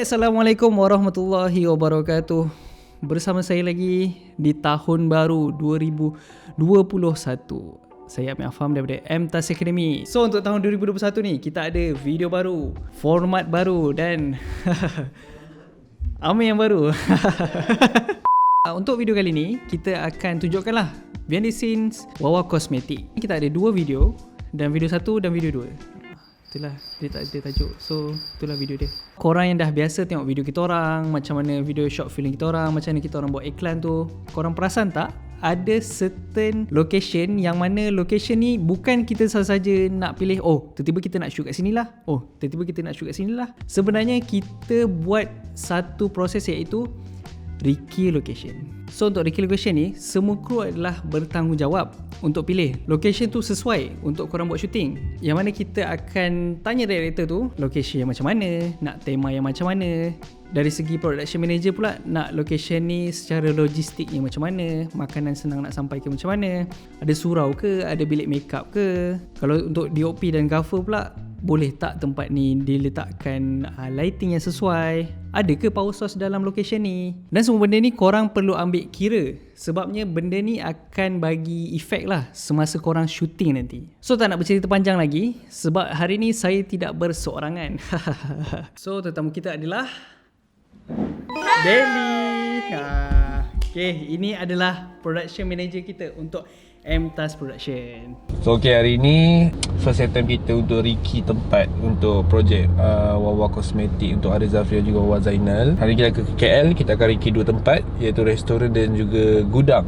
Okay, Assalamualaikum warahmatullahi wabarakatuh. Bersama saya lagi di tahun baru 2021. Saya Amir Afam daripada MTAS Academy. So untuk tahun 2021 ni kita ada video baru, format baru dan Amir yang baru. Untuk video kali ni kita akan tunjukkanlah behind the scenes Wawa Kosmetik. Kita ada dua video, dan video satu dan video dua. Itulah dia tak ada tajuk. So itulah video dia. Korang yang dah biasa tengok video kita orang, macam mana video short film kita orang, macam mana kita orang buat iklan tu, korang perasan tak ada certain location yang mana location ni bukan kita sahaja nak pilih, oh tiba-tiba kita nak shoot kat sini lah, oh tiba-tiba kita nak shoot kat sini lah. Sebenarnya kita buat satu proses iaitu recce location. So untuk recce location ni, semua kru adalah bertanggungjawab untuk pilih location tu sesuai untuk korang buat syuting. Yang mana kita akan tanya director tu location yang macam mana, nak tema yang macam mana. Dari segi production manager pula, nak location ni secara logistik yang macam mana, makanan senang nak sampai ke macam mana, ada surau ke, ada bilik makeup ke. Kalau untuk DOP dan gaffer pula, boleh tak tempat ni diletakkan lighting yang sesuai, ada ke power source dalam location ni. Dan semua benda ni korang perlu ambil kira, sebabnya benda ni akan bagi efek lah semasa korang syuting nanti. So tak nak bercerita panjang lagi, sebab hari ni saya tidak berseorangan. So tetamu kita adalah Deli. Okay, ini adalah production manager kita untuk MTAS Production. So hari ni first attempt kita untuk recce tempat untuk projek Wawa Kosmetik untuk Ariel Zafri dan juga Wawa Zainal. Hari ni kita ke KL, kita akan recce dua tempat, iaitu restoran dan juga gudang.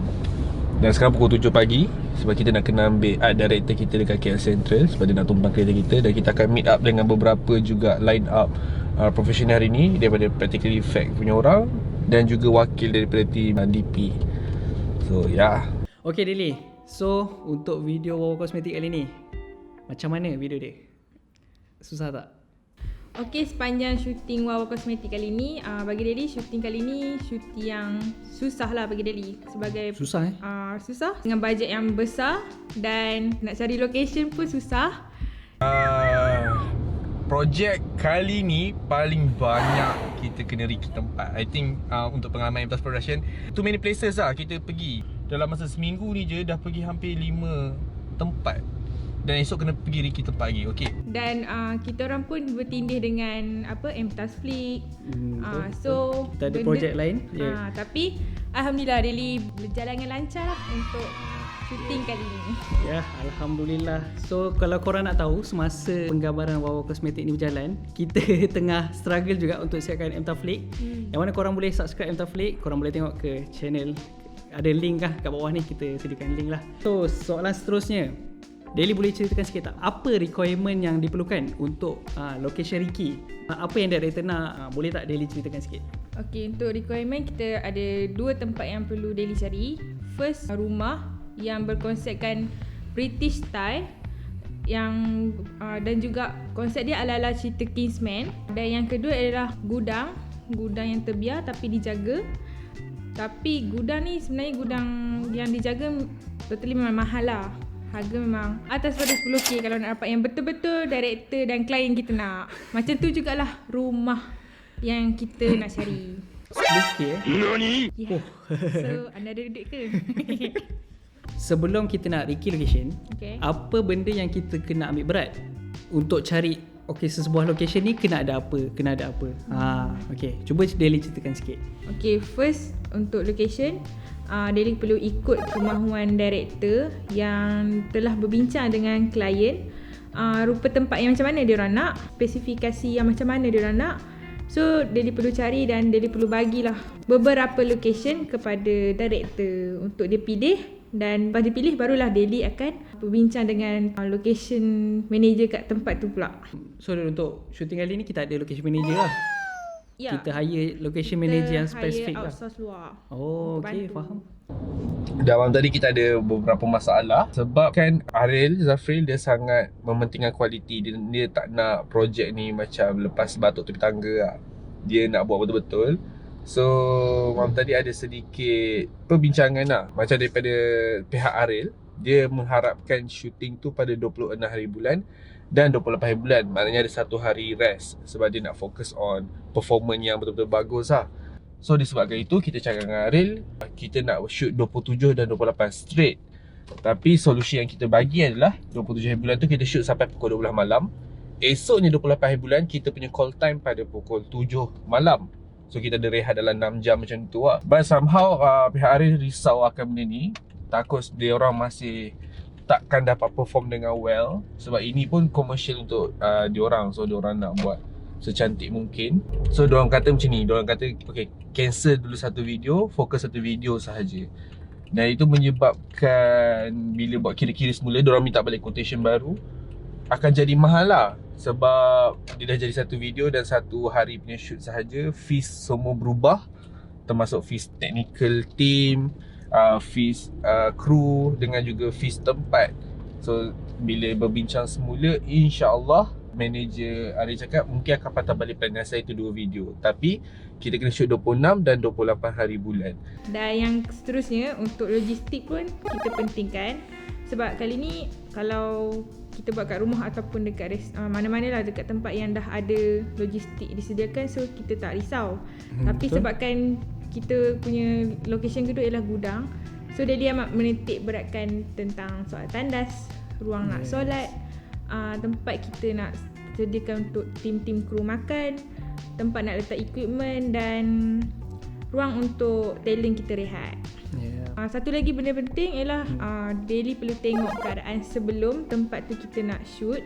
Dan sekarang pukul 7 pagi, sebab kita nak kena ambil art director kita dekat KL Central, sebab dia nak tumpang kereta kita. Dan kita akan meet up dengan beberapa juga line up profesional hari ni, daripada Practically Fact punya orang dan juga wakil daripada team DP. So ya. Okay Deli, so untuk video Wawa Kosmetik kali ni, macam mana video dia? Susah tak? Okay, sepanjang syuting Wawa Kosmetik kali ni, bagi Deli syuting kali ni syuting yang susah lah bagi Deli. Sebagai Susah susah dengan bajet yang besar dan nak cari location pun susah. Projek kali ni paling banyak kita kena recce tempat. I think untuk pengalaman MTAS Production, too many places lah kita pergi. Dalam masa seminggu ni je dah pergi hampir 5 tempat. Dan esok kena pergi recce tempat lagi, okay? Dan kita orang pun bertindih dengan MTAS Flick. So kita ada projek lain. Tapi Alhamdulillah Deli berjalan dengan lancar lah untuk syuting kali ni. Ya, Alhamdulillah. So kalau korang nak tahu, semasa penggambaran Wawa Kosmetik ni berjalan, kita tengah struggle juga untuk siapkan MTAS Flick. Yang mana korang boleh subscribe MTAS Flick, korang boleh tengok ke channel, ada link lah kat bawah ni, kita sediakan link lah. So soalan seterusnya, Deli boleh ceritakan sikit tak apa requirement yang diperlukan untuk location recce? Apa yang director nak? Boleh tak Deli ceritakan sikit? Okay, untuk requirement kita ada dua tempat yang perlu Deli cari. First, rumah yang berkonsepkan British style, yang dan juga konsep dia ala-ala cerita Kingsman. Dan yang kedua adalah gudang yang terbiar tapi dijaga. Tapi gudang ni sebenarnya gudang yang dijaga totally memang mahal lah. Harga memang atas pada 10k kalau nak dapat yang betul-betul director dan klien kita nak. Macam tu jugalah rumah yang kita nak cari. 10k Nani? Yeah. So anda ada duit ke? Sebelum kita nak recce location, Okay. apa benda yang kita kena ambil berat untuk cari, okay, sesebuah location ni kena ada apa, okay, cuba Deli ceritakan sikit. Okay, first untuk location, Deli perlu ikut kemahuan director yang telah berbincang dengan klien, rupa tempat yang macam mana dia orang nak, spesifikasi yang macam mana dia orang nak. So Deli perlu cari dan Deli perlu bagilah beberapa location kepada director untuk dia pilih. Dan lepas dia pilih, barulah Deli akan berbincang dengan location manager kat tempat tu pula. So untuk shooting kali ni kita ada location manager lah. Ya. Kita hire location manager yang spesifik lah. Outsource luar. Oh, okay, Bantu. faham. Dalam tadi kita ada beberapa masalah, sebab kan Ariel Zafri dia sangat mementingkan kualiti. Dia tak nak projek ni macam lepas batuk tepi tangga lah. Dia nak buat betul-betul. So Mam tadi ada sedikit perbincangan lah, macam daripada pihak Ariel, dia mengharapkan syuting tu pada 26 hari bulan dan 28 hari bulan. Maknanya ada 1 hari rest sebab dia nak fokus on performance yang betul-betul bagus lah. So disebabkan itu kita cakap dengan Aril, kita nak shoot 27 dan 28 straight. Tapi solusi yang kita bagi adalah 27 hari bulan tu kita shoot sampai pukul 12 malam. Esoknya 28 hari bulan kita punya call time pada pukul 7 malam. So kita ada rehat dalam 6 jam macam tu lah. But somehow pihak Aril risau akan benda ni. Takut dia orang masih takkan dapat perform dengan well. Sebab ini pun komersial untuk diorang. So diorang nak buat secantik mungkin. So diorang kata macam ni, diorang kata okay, cancel dulu satu video, fokus satu video sahaja. Dan itu menyebabkan bila buat kira-kira semula, diorang minta balik quotation baru, akan jadi mahal lah. Sebab dia dah jadi satu video dan satu hari punya shoot sahaja. Fees semua berubah, termasuk fees technical team, fees kru dengan juga fees tempat. So bila berbincang semula, insya-Allah manager Arif cakap mungkin akan patah balik plan saya itu 2 video. Tapi kita kena shoot 26 dan 28 hari bulan. Dan yang seterusnya untuk logistik pun kita pentingkan. Sebab kali ni kalau kita buat kat rumah ataupun dekat mana-mana lah dekat tempat yang dah ada logistik disediakan, so kita tak risau. Tapi betul. sebabkan kita punya location kedua ialah gudang, so dia amat menitik beratkan tentang soal tandas, ruang nak solat, tempat kita nak sediakan untuk tim-tim kru makan, tempat nak letak equipment dan ruang untuk talent kita rehat. Satu lagi benda penting ialah daily perlu tengok keadaan sebelum tempat tu kita nak shoot.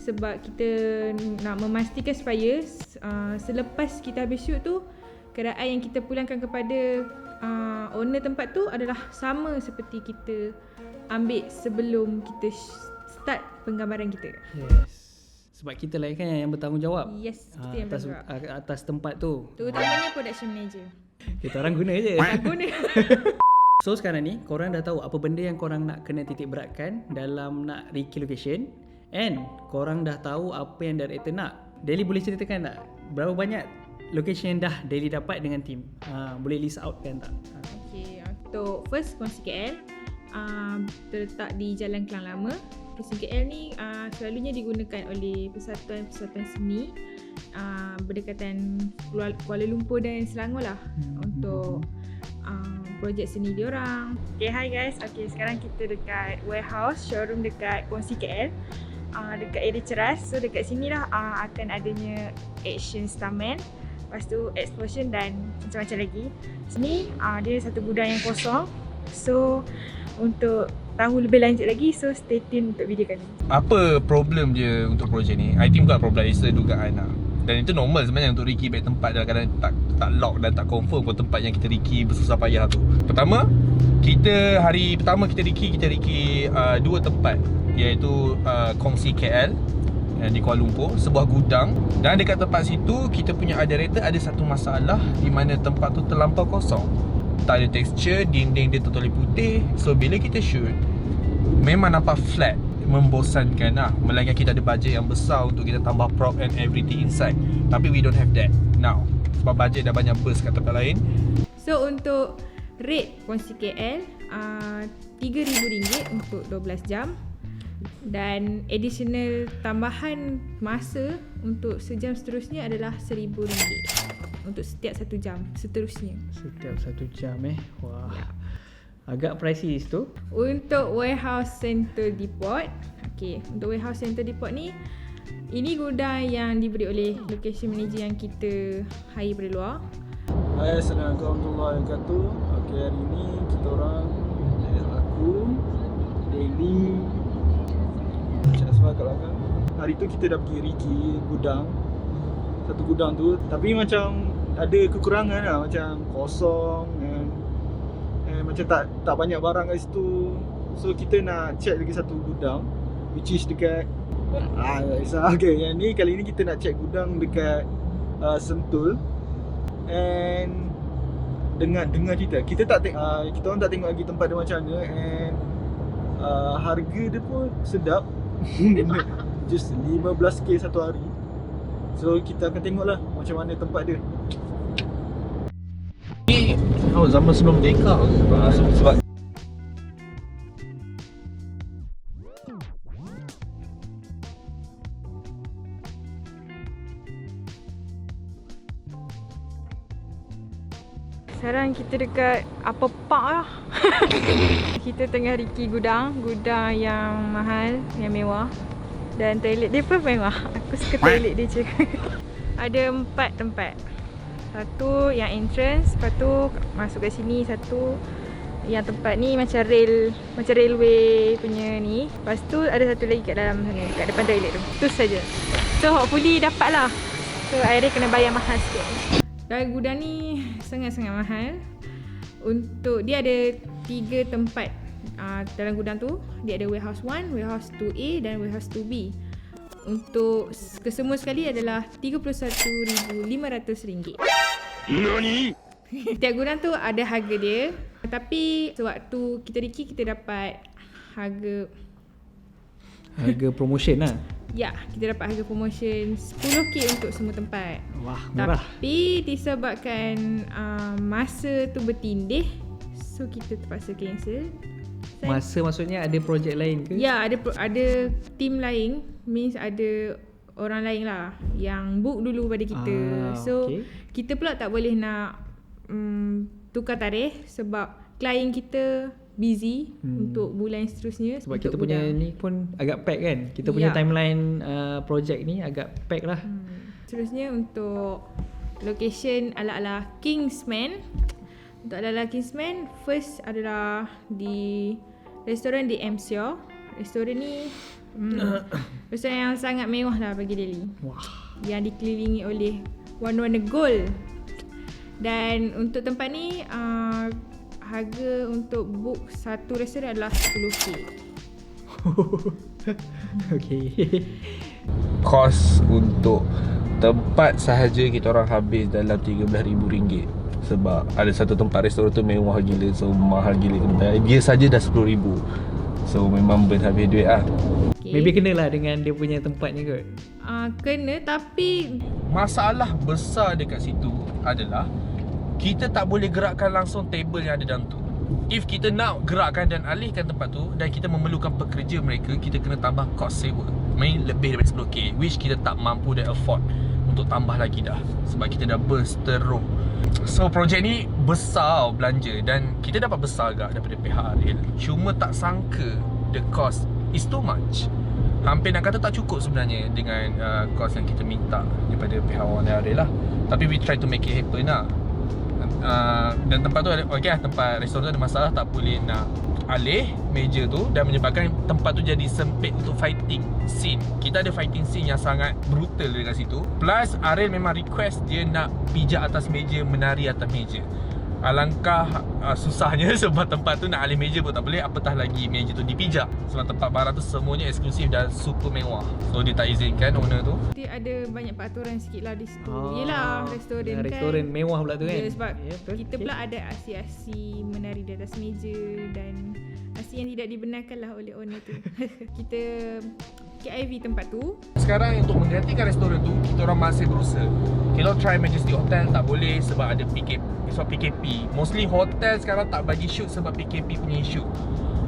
Sebab kita nak memastikan supaya selepas kita habis shoot tu, keadaan yang kita pulangkan kepada owner tempat tu adalah sama seperti kita ambil sebelum kita start penggambaran kita. Yes. Sebab kita lah kan yang bertanggungjawab. Yes, kita yang bertanggungjawab atas tempat tu. Terutamanya production manager. Kita orang guna je. Guna. So sekarang ni korang dah tahu apa benda yang korang nak kena titik beratkan dalam nak recce location, and korang dah tahu apa yang director nak. Daily boleh ceritakan tak berapa banyak location yang dah Daily dapat dengan team? Boleh list out kan tak? Okay, untuk first Kongsi KL terletak di Jalan Klang Lama. Kongsi KL ni selalunya digunakan oleh persatuan-persatuan seni berdekatan Kuala Lumpur dan Selangor lah untuk projek seni diorang. Okay, hi guys. Okay, sekarang kita dekat warehouse showroom dekat Kongsi KL, dekat area Ceras. So dekat sini lah akan adanya action stuntman, lepas tu explosion dan macam-macam lagi. Sini dia satu gudang yang kosong. So untuk tahu lebih lanjut lagi, so stay tune untuk video kali ni. Apa problem dia untuk projek ni? I think bukan problem Lisa dugaan lah. Dan itu normal sebenarnya untuk recce balik tempat dalam keadaan tak lock dan tak confirm pun tempat yang kita recce bersusah payah tu. Pertama, hari pertama kita recce 2 tempat, iaitu Kongsi KL di Kuala Lumpur, sebuah gudang. Dan dekat tempat situ kita punya director ada satu masalah di mana tempat tu terlampau kosong. Tak ada texture, dinding dia totally putih. So bila kita shoot memang nampak flat, membosankan lah. Melainkan kita ada budget yang besar untuk kita tambah prop and everything inside. Tapi we don't have that now sebab budget dah banyak burst kat tempat lain. So untuk rate Kongsi KL RM3,000 untuk 12 jam. Dan additional tambahan masa untuk sejam seterusnya adalah RM1,000 untuk setiap 1 jam seterusnya. Setiap 1 jam Wah. Ya. Agak pricey tu. Untuk warehouse center depot, untuk warehouse center depot ni, ini gudang yang diberi oleh location manager yang kita hire dari luar. Hai, Assalamualaikum warahmatullahi wabarakatuh. Okay, hari ni kita orang, aku, Daily, Cik Asma kat belakang. Hari tu kita dah pergi recce gudang, satu gudang tu, tapi macam ada kekurangan lah, macam kosong macam tak banyak barang kat situ. So kita nak check lagi satu gudang which is dekat okay, yang ni kali ni kita nak check gudang dekat Sentul. And dengar cerita, kita orang tak tengok lagi tempat dia macam mana, and harga dia pun sedap. Just 15k satu hari. So kita akan tengoklah macam mana tempat dia. Ni zaman sebelum Deka sebab Sekarang kita dekat Upper Park lah. Kita tengah riki gudang yang mahal, yang mewah. Dan toilet dia pun mewah. Aku suka toilet dia je. Ada 4 tempat. Satu yang entrance, lepas tu masuk kat sini. Satu yang tempat ni macam railway punya ni. Lepas tu ada satu lagi kat dalam sana, kat depan toilet tu. Tu saja. So hopefully dapat lah. So akhirnya kena bayar mahal sikit. Dan gudang ni sangat-sangat mahal. Untuk dia ada 3 tempat dalam gudang tu. Dia ada warehouse 1, warehouse 2A dan warehouse 2B. Untuk kesemua sekali adalah RM31,500. NANI? Tiap gudang tu ada harga dia. Tapi sewaktu kita riki kita dapat harga promotion lah. Ya, kita dapat harga promotion 10k untuk semua tempat. Wah, murah. Tapi disebabkan masa tu bertindih, so kita terpaksa cancel. Masa maksudnya ada projek lain ke? Ya, ada team lain, means ada orang lain lah yang book dulu pada kita. So okay. kita pula tak boleh nak tukar tarikh sebab klien kita busy untuk bulan seterusnya. Sebab kita punya ni pun agak pack kan. Kita punya timeline projek ni agak pack lah. Seterusnya untuk location ala-ala Kingsman. Untuk ala-ala Kingsman, first adalah di restoran di MCO. Restoran ni restoran yang sangat mewah lah bagi Delhi. Wah. Yang dikelilingi oleh warna-warna gold. Dan untuk tempat ni harga untuk book satu restoran adalah 10k. Okay. Kos untuk tempat sahaja kita orang habis dalam RM13,000. Sebab ada satu tempat restoran tu mewah gila. So mahal gila kena bayar. Dia saja dah RM10,000. So memang burn habis duit lah. Okay. Maybe kenalah dengan dia punya tempat ni kot. Kena, tapi Masalah besar dekat situ adalah kita tak boleh gerakkan langsung table yang ada dalam tu. If kita nak gerakkan dan alihkan tempat tu dan kita memerlukan pekerja mereka, kita kena tambah cost sewa. Main lebih daripada 10k, which kita tak mampu dan afford untuk tambah lagi dah. Sebab kita dah burst teruk. So projek ni besar belanja dan kita dapat besar agak daripada pihak Ariel. Cuma tak sangka the cost is too much. Hampir nak kata tak cukup sebenarnya dengan cost yang kita minta daripada pihak Warna Ariel lah. Tapi we try to make it happen lah. Dan tempat tu ada, okay lah, tempat restoran tu ada masalah, tak boleh nak alih meja tu dan menyebabkan tempat tu jadi sempit untuk fighting scene. Kita ada fighting scene yang sangat brutal dekat situ. Plus Ariel memang request dia nak pijak atas meja, menari atas meja. Alangkah susahnya sebab tempat tu nak alih meja pun tak boleh, apatah lagi meja tu dipijak. Sebab tempat barang tu semuanya eksklusif dan super mewah. So dia tak izinkan owner tu. dia ada banyak peraturan sikit lah di situ. Yelah, restoran kan. Restoran mewah pula tu kan. Ya, sebab betul. kita pula ada aksi-aksi menari di atas meja dan aksi yang tidak dibenarkan lah oleh owner tu. Kita KIV tempat tu. Sekarang untuk menggantikan restoran tu, kita orang masih berusaha. Kita try Majestic Hotel tak boleh sebab ada PKP. Sebab PKP. Mostly hotel sekarang tak bagi shoot sebab PKP punya issue.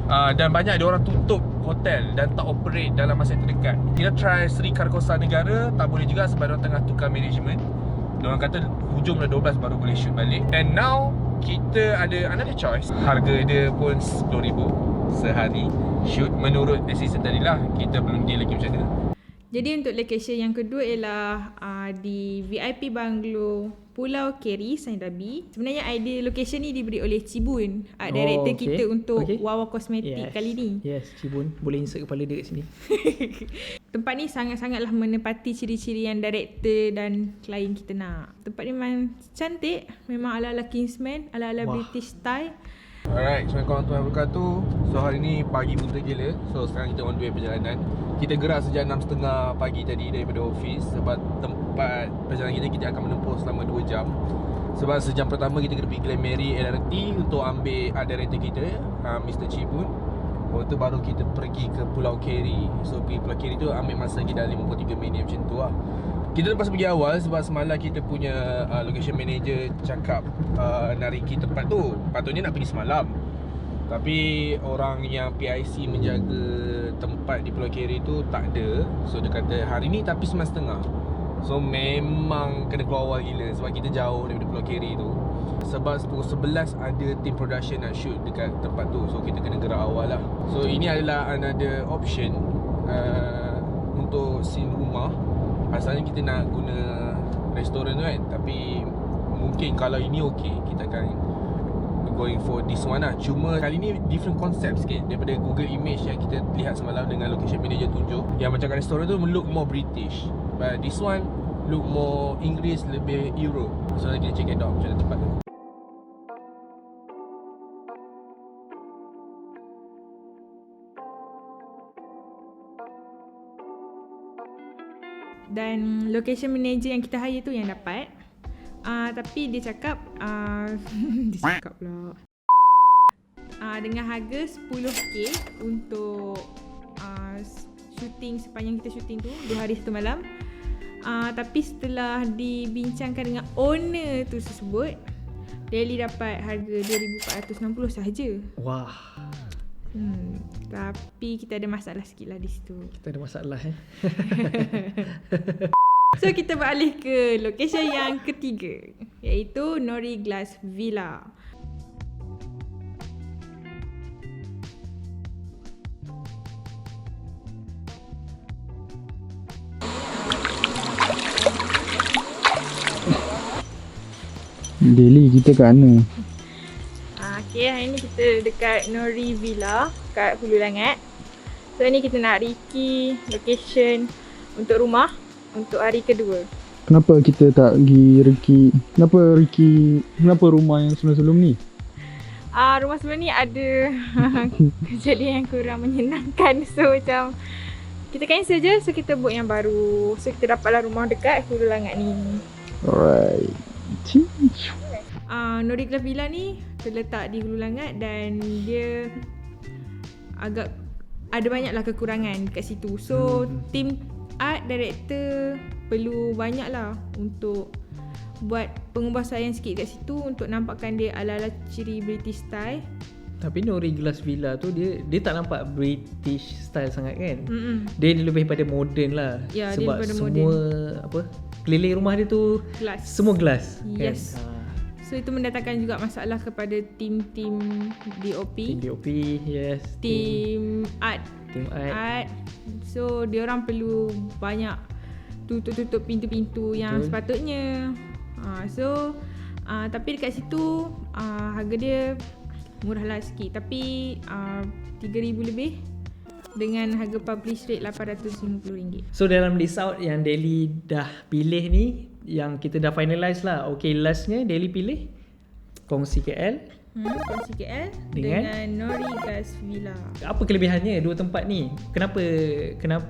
Dan banyak ada orang tutup hotel dan tak operate dalam masa yang terdekat. Kita try Sri Karkosa Negara, tak boleh juga sebab diorang tengah tukar management. Diorang kata hujung dah 12 baru boleh shoot balik. And now kita ada another choice. Harga dia pun RM10,000 sehari shoot. Menurut assistant tadi lah, kita belum deal lagi macam mana. Jadi untuk location yang kedua ialah di VIP Bungalow Pulau Keri, Saindabi. Sebenarnya idea location ni diberi oleh Cibun, art director okay. kita untuk Okay. Wawa Kosmetik kali ni. Yes, Cibun. Boleh insert kepala dia kat sini. Tempat ni sangat-sangatlah menepati ciri-ciri yang director dan klien kita nak. Tempat ni memang cantik, memang ala-ala Kingsman, ala-ala British style. Alright, Assalamualaikum warahmatullahi wabarakatuh. So hari ni pagi buta gila. So sekarang kita on the way perjalanan. Kita gerak sejak 6.30 pagi tadi daripada office. Sebab tempat perjalanan kita akan menempuh selama 2 jam. Sebab sejam pertama kita kena pergi Glen Mary LRT untuk ambil art director kita, Mr. Cibun. Lepas tu baru kita pergi ke Pulau Keri. So pergi Pulau Keri tu ambil masa kita 53 minit macam tu lah. Kita terpaksa pergi awal sebab semalam kita punya location manager cakap nariki tempat tu. Patutnya nak pergi semalam. Tapi orang yang PIC menjaga tempat di Pulau Keri tu tak ada. So dia kata hari ni tapi 9.30. So memang kena keluar awal gila sebab kita jauh daripada Pulau Keri tu. Sebab pukul 11 ada team production nak shoot dekat tempat tu. So kita kena gerak awal lah. So ini adalah another option untuk scene rumah. Asalnya kita nak guna restoran tu kan, tapi mungkin kalau ini okey, kita akan going for this one lah. Cuma kali ni different concept sikit daripada Google Image yang kita lihat semalam dengan location manager tunjuk. Yang macam kat restoran tu look more British, but this one look more Inggeris, lebih Europe. So kita check it out macam mana tempat tu. Dan location manager yang kita hire tu yang dapat. Tapi dia cakap dia cakap pula dengan harga 10k untuk shooting, sepanjang kita shooting tu 2 hari 1 malam. Tapi setelah dibincangkan dengan owner tu tersebut, Daily dapat harga 2,460 sahaja. Wah. Tapi kita ada masalah sikit lah di situ. Kita ada masalah So kita beralih ke location yang ketiga, iaitu Nori Glass Villa. Daily kita kat mana? Okay, hari ni kita dekat Nori Villa kat Hulu Langat. So ni kita nak recce location untuk rumah untuk hari kedua. Kenapa kita tak pergi recce? Kenapa rumah yang sebelum-sebelum ni? Rumah sebelum ni ada kejadian yang kurang menyenangkan. So macam kita cancel je, so kita book yang baru. So kita dapatlah rumah dekat Hulu Langat ni. Alright. Nori Glass Villa ni terletak di Hulu Langat dan dia agak ada banyaklah kekurangan kat situ. So tim art director perlu banyak lah untuk buat pengubahsaian sikit kat situ untuk nampakkan dia ala-ala ciri British style. Tapi Nori Glass Villa tu dia tak nampak British style sangat kan. Dia lebih pada modern lah. Ya, sebab dia daripada semua modern. apa keliling rumah dia tu Glass. semua glass Yes. kan. So itu mendatangkan juga masalah kepada tim-tim DOP, Tim DOP, yes. tim art. So diorang perlu banyak tutup pintu-pintu yang sepatutnya. Tapi dekat situ harga dia murah lah sikit, tapi 3,000 lebih dengan harga publish rate RM850. So dalam list out yang Daily dah pilih ni, yang kita dah finalize lah. Okay, lastnya Daily pilih kongsi KL. Kongsi KL dengan Nori Glass Villa. Apa kelebihannya dua tempat ni? Kenapa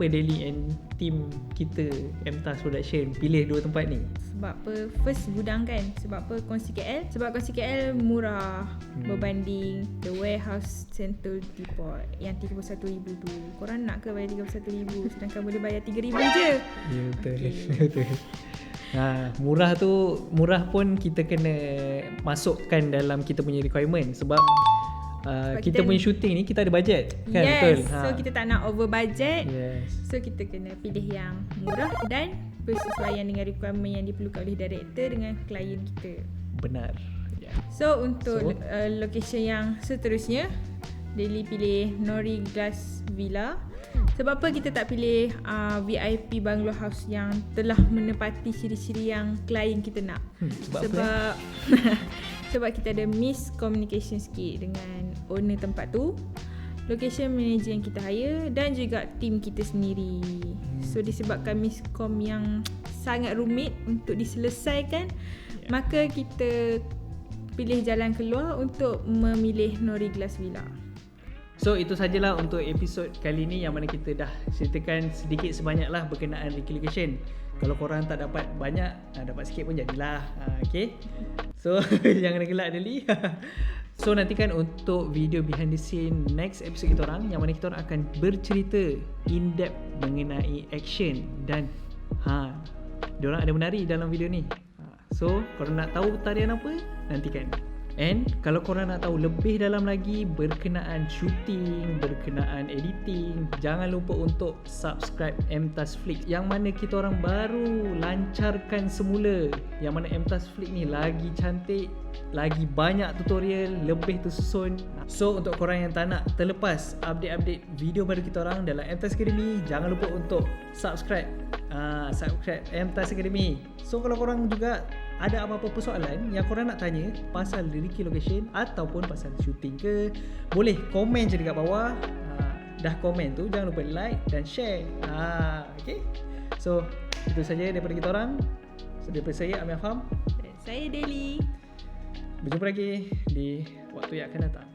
Daily and team kita MTAS Production pilih dua tempat ni? Sebab apa? First gudang kan. Sebab apa kongsi KL? Sebab kongsi KL murah berbanding The Warehouse Central Depot yang RM31,000 tu. Korang nak ke bayar RM31,000 sedangkan boleh bayar RM3,000 je? Ya, betul. Betul. Murah pun kita kena masukkan dalam kita punya requirement sebab kita punya shooting ni kita ada bajet kan. Yes, betul. So kita tak nak over budget. Yes. So kita kena pilih yang murah dan bersesuaian dengan requirement yang diperlukan oleh director dengan klien kita. Benar. Yeah. So untuk location yang seterusnya, Daily pilih Nori Glass Villa. Sebab apa kita tak pilih VIP bungalow house yang telah menepati ciri-ciri yang klien kita nak? Sebab sebab kita ada miscommunication sikit dengan owner tempat tu, location manager yang kita hire dan juga tim kita sendiri. So disebabkan miscom yang sangat rumit untuk diselesaikan, maka kita pilih jalan keluar untuk memilih Nori Glass Villa. So itu sajalah untuk episod kali ni yang mana kita dah ceritakan sedikit sebanyaklah berkenaan relocation. Kalau korang tak dapat banyak, dapat sikit pun jadilah. Okay. So jangan gelak Deli. So nantikan untuk video behind the scene next episode kita orang, yang mana kita orang akan bercerita in depth mengenai action dan diorang ada menari dalam video ni. So korang nak tahu tarian apa? Nantikan. And kalau korang nak tahu lebih dalam lagi berkenaan shooting, berkenaan editing, jangan lupa untuk subscribe MTAS Flick, yang mana kita orang baru lancarkan semula. Yang mana MTAS Flick ni lagi cantik, lagi banyak tutorial, lebih tersusun. So untuk korang yang tak nak terlepas update-update video baru kita orang dalam MTAS Academy, jangan lupa untuk subscribe MTAS Academy. So kalau korang juga ada apa-apa persoalan yang korang nak tanya pasal Ricky Location ataupun pasal shooting ke, boleh komen je dekat bawah. Dah komen tu jangan lupa like dan share. Okay. So itu saja daripada kita orang. So daripada saya Amir Afham, Saya Deli. berjumpa lagi di waktu yang akan datang.